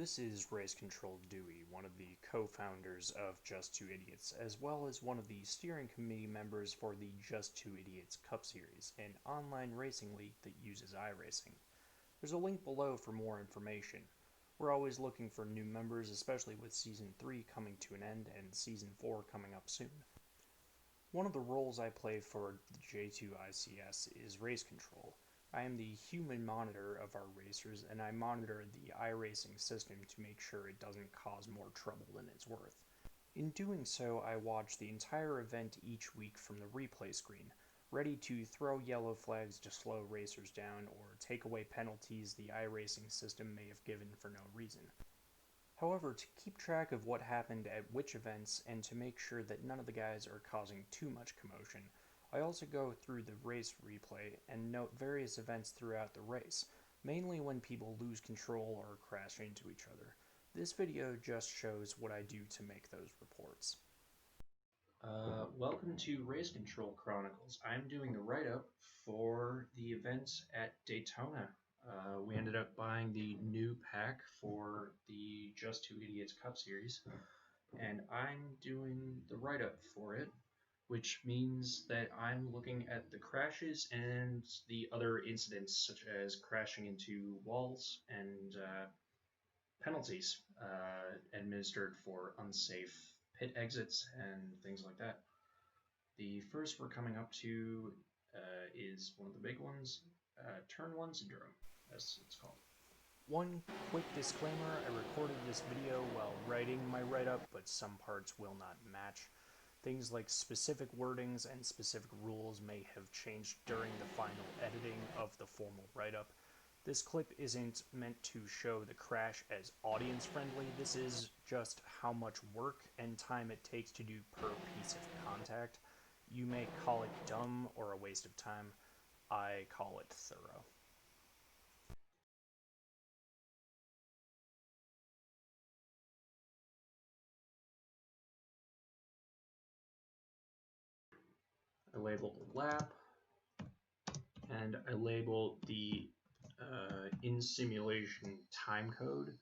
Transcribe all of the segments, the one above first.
this is Race Control Dewey, one of the co-founders of Just Two Idiots, as well as one of the steering committee members for the Just Two Idiots Cup Series, an online racing league that uses iRacing. There's a link below for more information. We're always looking for new members, especially with Season 3 coming to an end and Season 4 coming up soon. One of the roles I play for the J2ICS is race control. I am the human monitor of our racers, and I monitor the iRacing system to make sure it doesn't cause more trouble than it's worth. In doing so, I watch the entire event each week from the replay screen, ready to throw yellow flags to slow racers down or take away penalties the iRacing system may have given for no reason. However, to keep track of what happened at which events and to make sure that none of the guys are causing too much commotion, I also go through the race replay and note various events throughout the race, mainly when people lose control or crash into each other. This video just shows what I do to make those reports. Welcome to Race Control Chronicles. I'm doing the write-up for the events at Daytona. We ended up buying the new pack for the Just Two Idiots Cup Series, and I'm doing the write-up for it, which means that I'm looking at the crashes and the other incidents, such as crashing into walls and penalties administered for unsafe pit exits and things like that. The first we're coming up to is one of the big ones, Turn 1 Syndrome, as it's called. One quick disclaimer, I recorded this video while writing my write-up, but some parts will not match. Things like specific wordings and specific rules may have changed during the final editing of the formal write-up. This clip isn't meant to show the crash as audience-friendly. This is just how much work and time it takes to do per piece of contact. You may call it dumb or a waste of time. I call it thorough. I labeled the lap, and I labeled the in-simulation time code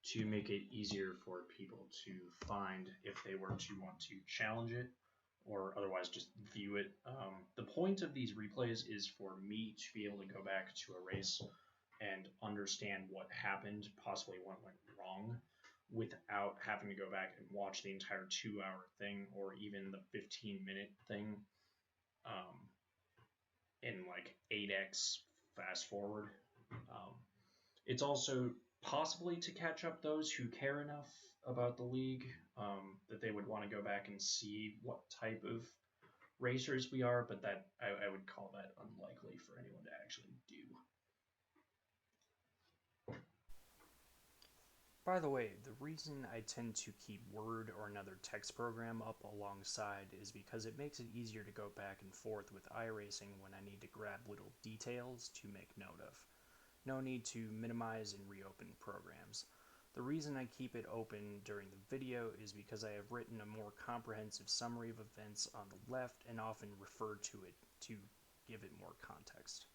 to make it easier for people to find if they were to want to challenge it or otherwise just view it. The point of these replays is for me to be able to go back to a race and understand what happened, possibly what went wrong, without having to go back and watch the entire 2-hour thing or even the 15-minute thing in like 8x fast forward. It's also possibly to catch up those who care enough about the league that they would want to go back and see what type of racers we are, but that I would call that unlikely for anyone to actually do. By the way, the reason I tend to keep Word or another text program up alongside is because it makes it easier to go back and forth with iRacing when I need to grab little details to make note of. No need to minimize and reopen programs. The reason I keep it open during the video is because I have written a more comprehensive summary of events on the left and often refer to it to give it more context.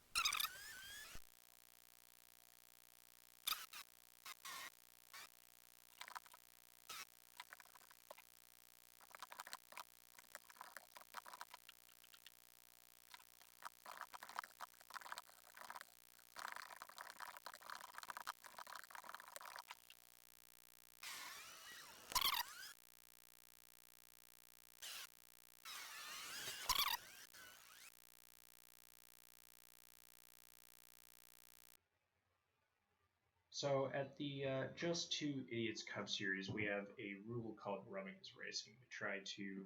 So at the Just Two Idiots Cup Series, we have a rule called rubbing is racing. We try to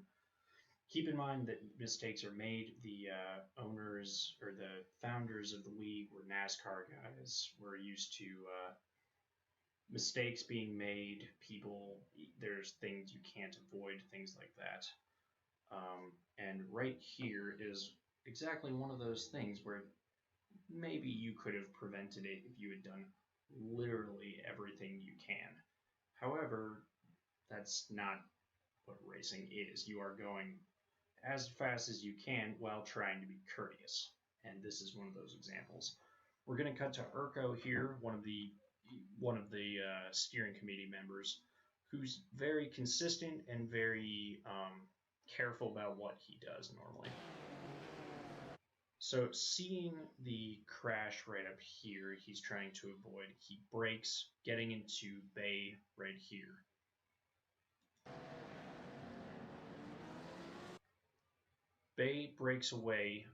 keep in mind that mistakes are made. The owners or the founders of the league were NASCAR guys. We're used to mistakes being made. There's things you can't avoid, things like that. And right here is exactly one of those things where maybe you could have prevented it if you had done literally everything you can. However, that's not what racing is. You are going as fast as you can while trying to be courteous. And this is one of those examples. We're going to cut to Urko here, one of the one of the steering committee members, who's very consistent and very careful about what he does normally. So seeing the crash right up here, he's trying to avoid. He brakes, getting into bay right here. Bay breaks away,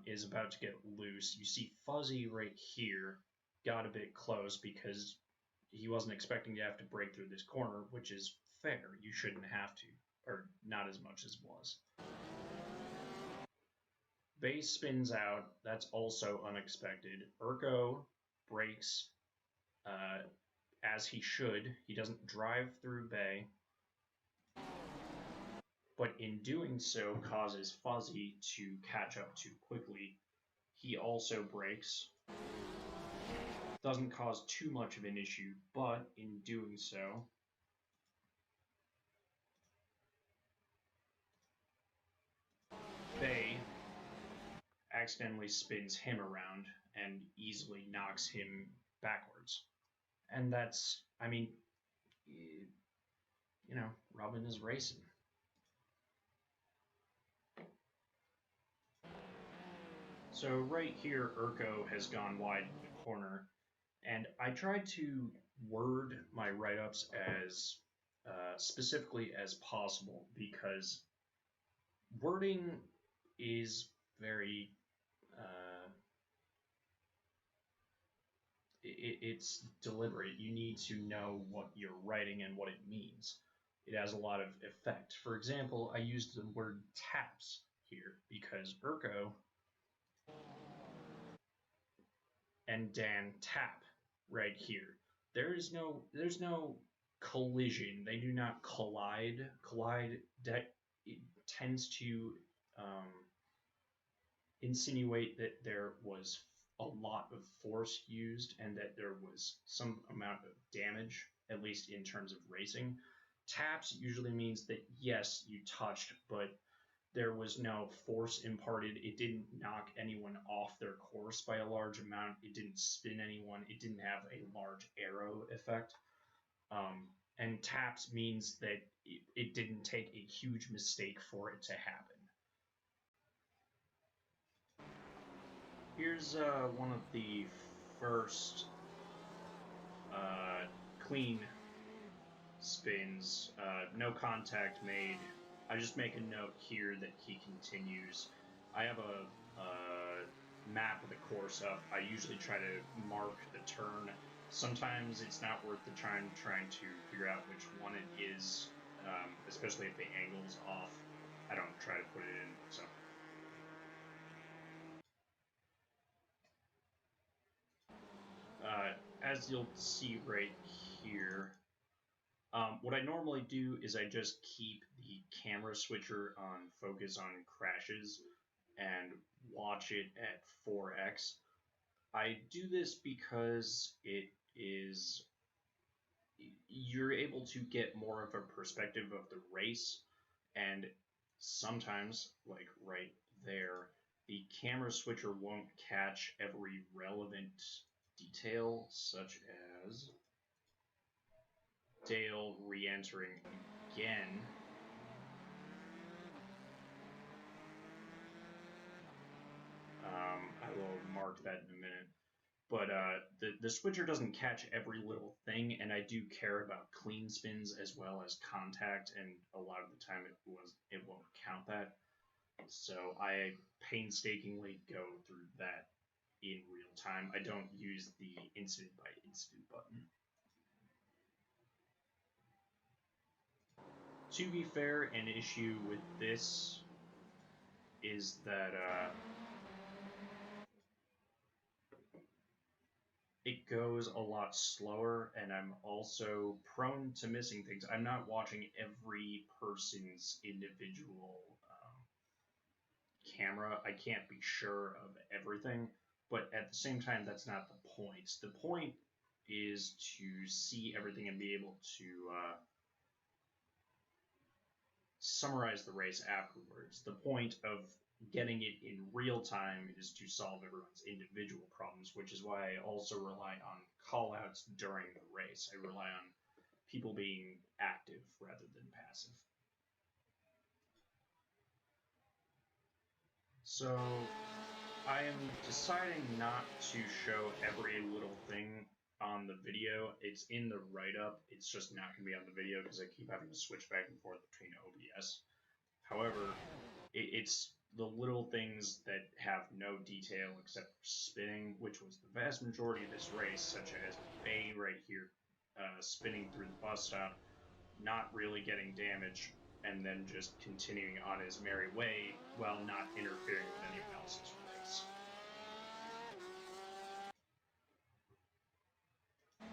is about to get loose. You see Fuzzy right here got a bit close because he wasn't expecting to have to break through this corner, which is fair. You shouldn't have to, or not as much as was. Bay spins out. That's also unexpected. Urko brakes as he should. He doesn't drive through Bay, but in doing so causes Fuzzy to catch up too quickly. He also brakes. Doesn't cause too much of an issue, but in doing so, Bay accidentally spins him around and easily knocks him backwards. And that's, I mean, Robin is racing. So right here, Urko has gone wide in the corner, and I tried to word my write-ups as specifically as possible because wording is very it's deliberate. You need to know what you're writing and what it means. It has a lot of effect. For example, I used the word taps here because Urko and Dan tap right here. There's no collision. They do not collide. That it tends to insinuate that there was a lot of force used and that there was some amount of damage, at least in terms of racing. Taps usually means that yes, you touched, but there was no force imparted. It didn't knock anyone off their course by a large amount. It didn't spin anyone. It didn't have a large arrow effect. And taps means that it didn't take a huge mistake for it to happen. Here's one of the first clean spins. No contact made. I just make a note here that he continues. I have a map of the course up. I usually try to mark the turn. Sometimes it's not worth the time trying to figure out which one it is, especially if the angle's off. I don't try to put it in. So. As you'll see right here, what I normally do is I just keep the camera switcher on focus on crashes and watch it at 4x. I do this because you're able to get more of a perspective of the race, and sometimes, like right there, the camera switcher won't catch every relevant detail, such as Dale re-entering again. I will mark that in a minute. But the switcher doesn't catch every little thing, and I do care about clean spins as well as contact, and a lot of the time it won't count that. So I painstakingly go through that in real time. I don't use the incident by incident button. To be fair, an issue with this is that it goes a lot slower, and I'm also prone to missing things. I'm not watching every person's individual camera. I can't be sure of everything, but at the same time, that's not the point. The point is to see everything and be able to summarize the race afterwards. The point of getting it in real time is to solve everyone's individual problems, which is why I also rely on callouts during the race. I rely on people being active rather than passive. So I am deciding not to show every little thing on the video. It's in the write-up. It's just not going to be on the video because I keep having to switch back and forth between OBS. However, it's the little things that have no detail except for spinning, which was the vast majority of this race, such as Bay right here spinning through the bus stop, not really getting damage, and then just continuing on his merry way while not interfering with anyone else's race.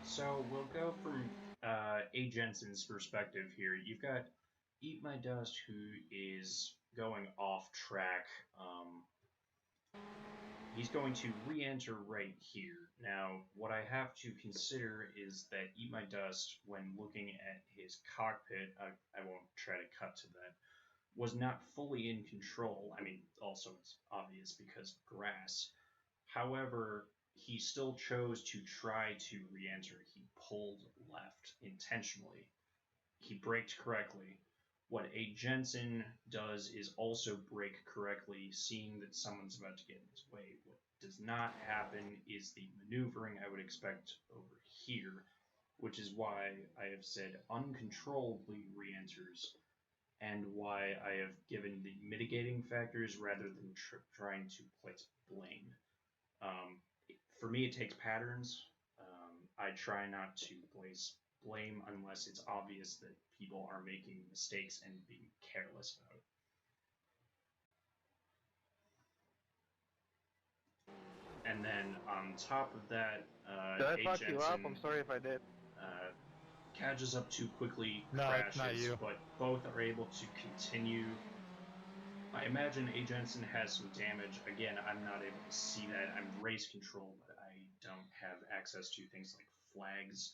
So we'll go from A. Jensen's perspective here. You've got Eat My Dust, who is going off track. He's going to re-enter right here. Now, what I have to consider is that Eat My Dust, when looking at his cockpit, I won't try to cut to that, was not fully in control. I mean, also it's obvious because of grass. However, he still chose to try to re-enter. He pulled left intentionally. He braked correctly. What a Jensen does is also brake correctly, seeing that someone's about to get in his way. What does not happen is the maneuvering I would expect over here, which is why I have said uncontrollably re-enters, and why I have given the mitigating factors rather than trying to place blame. Um, for me, it takes patterns. I try not to place blame unless it's obvious that people are making mistakes and being careless about it. And then on top of that, Did I A. fuck you up? Jensen I'm sorry if I did. catches up too quickly, No, it's not crashes, you. but both are able to continue. I imagine A. Jensen has some damage. Again, I'm not able to see that. I'm race control, but I don't have access to things like flags,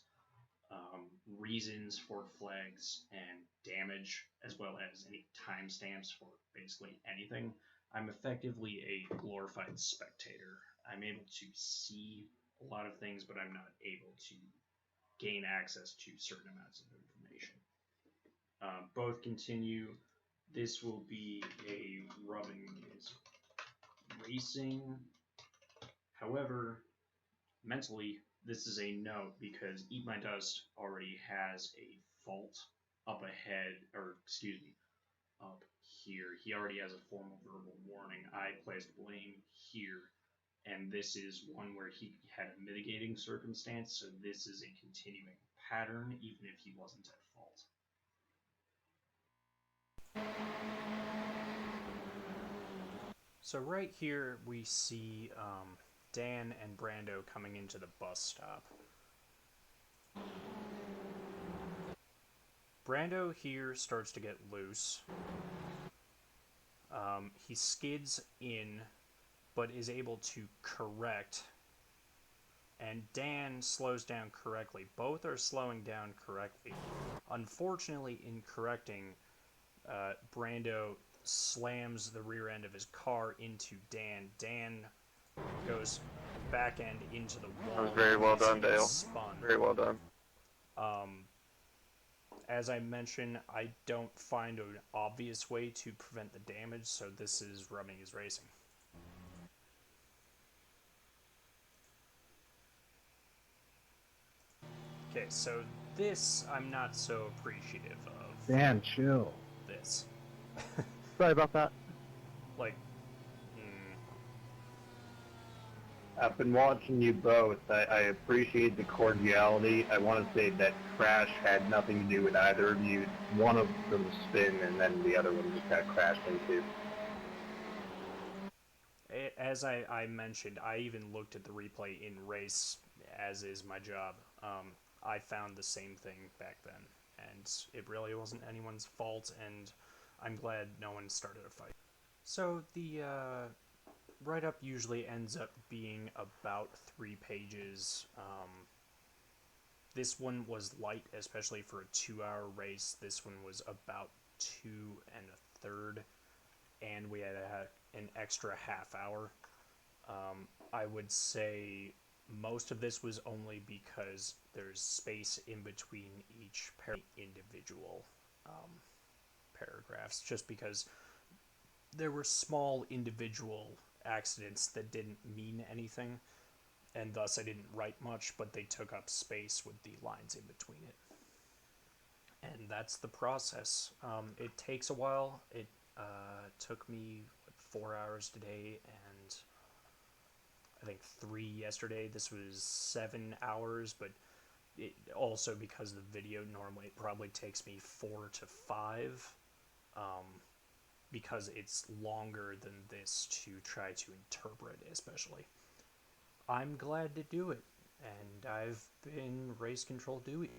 reasons for flags, and damage, as well as any timestamps for basically anything. I'm effectively a glorified spectator. I'm able to see a lot of things, but I'm not able to gain access to certain amounts of information. Both continue. This will be a rubbing is racing. However, mentally, this is a no because Eat My Dust already has a fault up ahead, or excuse me, up here. He already has a formal verbal warning. I placed blame here, and this is one where he had a mitigating circumstance, so this is a continuing pattern, even if he wasn't at fault. So right here we see Dan and Brando coming into the bus stop. Brando here starts to get loose. He skids in, but is able to correct, and Dan slows down correctly. Both are slowing down correctly. Unfortunately, in correcting, Brando slams the rear end of his car into Dan. Dan goes back end into the wall. That was very well done, Dale. Spun. Very well done. As I mentioned, I don't find an obvious way to prevent the damage, so this is rubbing his racing. Okay, so this I'm not so appreciative of. Dan, chill. This. Sorry about that. Like, I've been watching you both. I appreciate the cordiality. I want to say that crash had nothing to do with either of you. One of them spin, and then the other one just got crashed into. as I mentioned, I even looked at the replay in race, as is my job. I found the same thing back then, and it really wasn't anyone's fault, and I'm glad no one started a fight. So the write-up usually ends up being about 3 pages. This one was light, especially for a 2-hour race. This one was about 2 1/3, and we had an extra half hour. I would say most of this was only because there's space in between each individual paragraphs, just because there were small individual accidents that didn't mean anything, and thus I didn't write much, but they took up space with the lines in between it. And that's the process. It takes a while. It took me 4 hours today, and I think 3 yesterday. This was 7 hours, but it also, because of the video, normally it probably takes me 4 to 5, because it's longer than this to try to interpret, especially. I'm glad to do it, and I've been Race Control Dewey.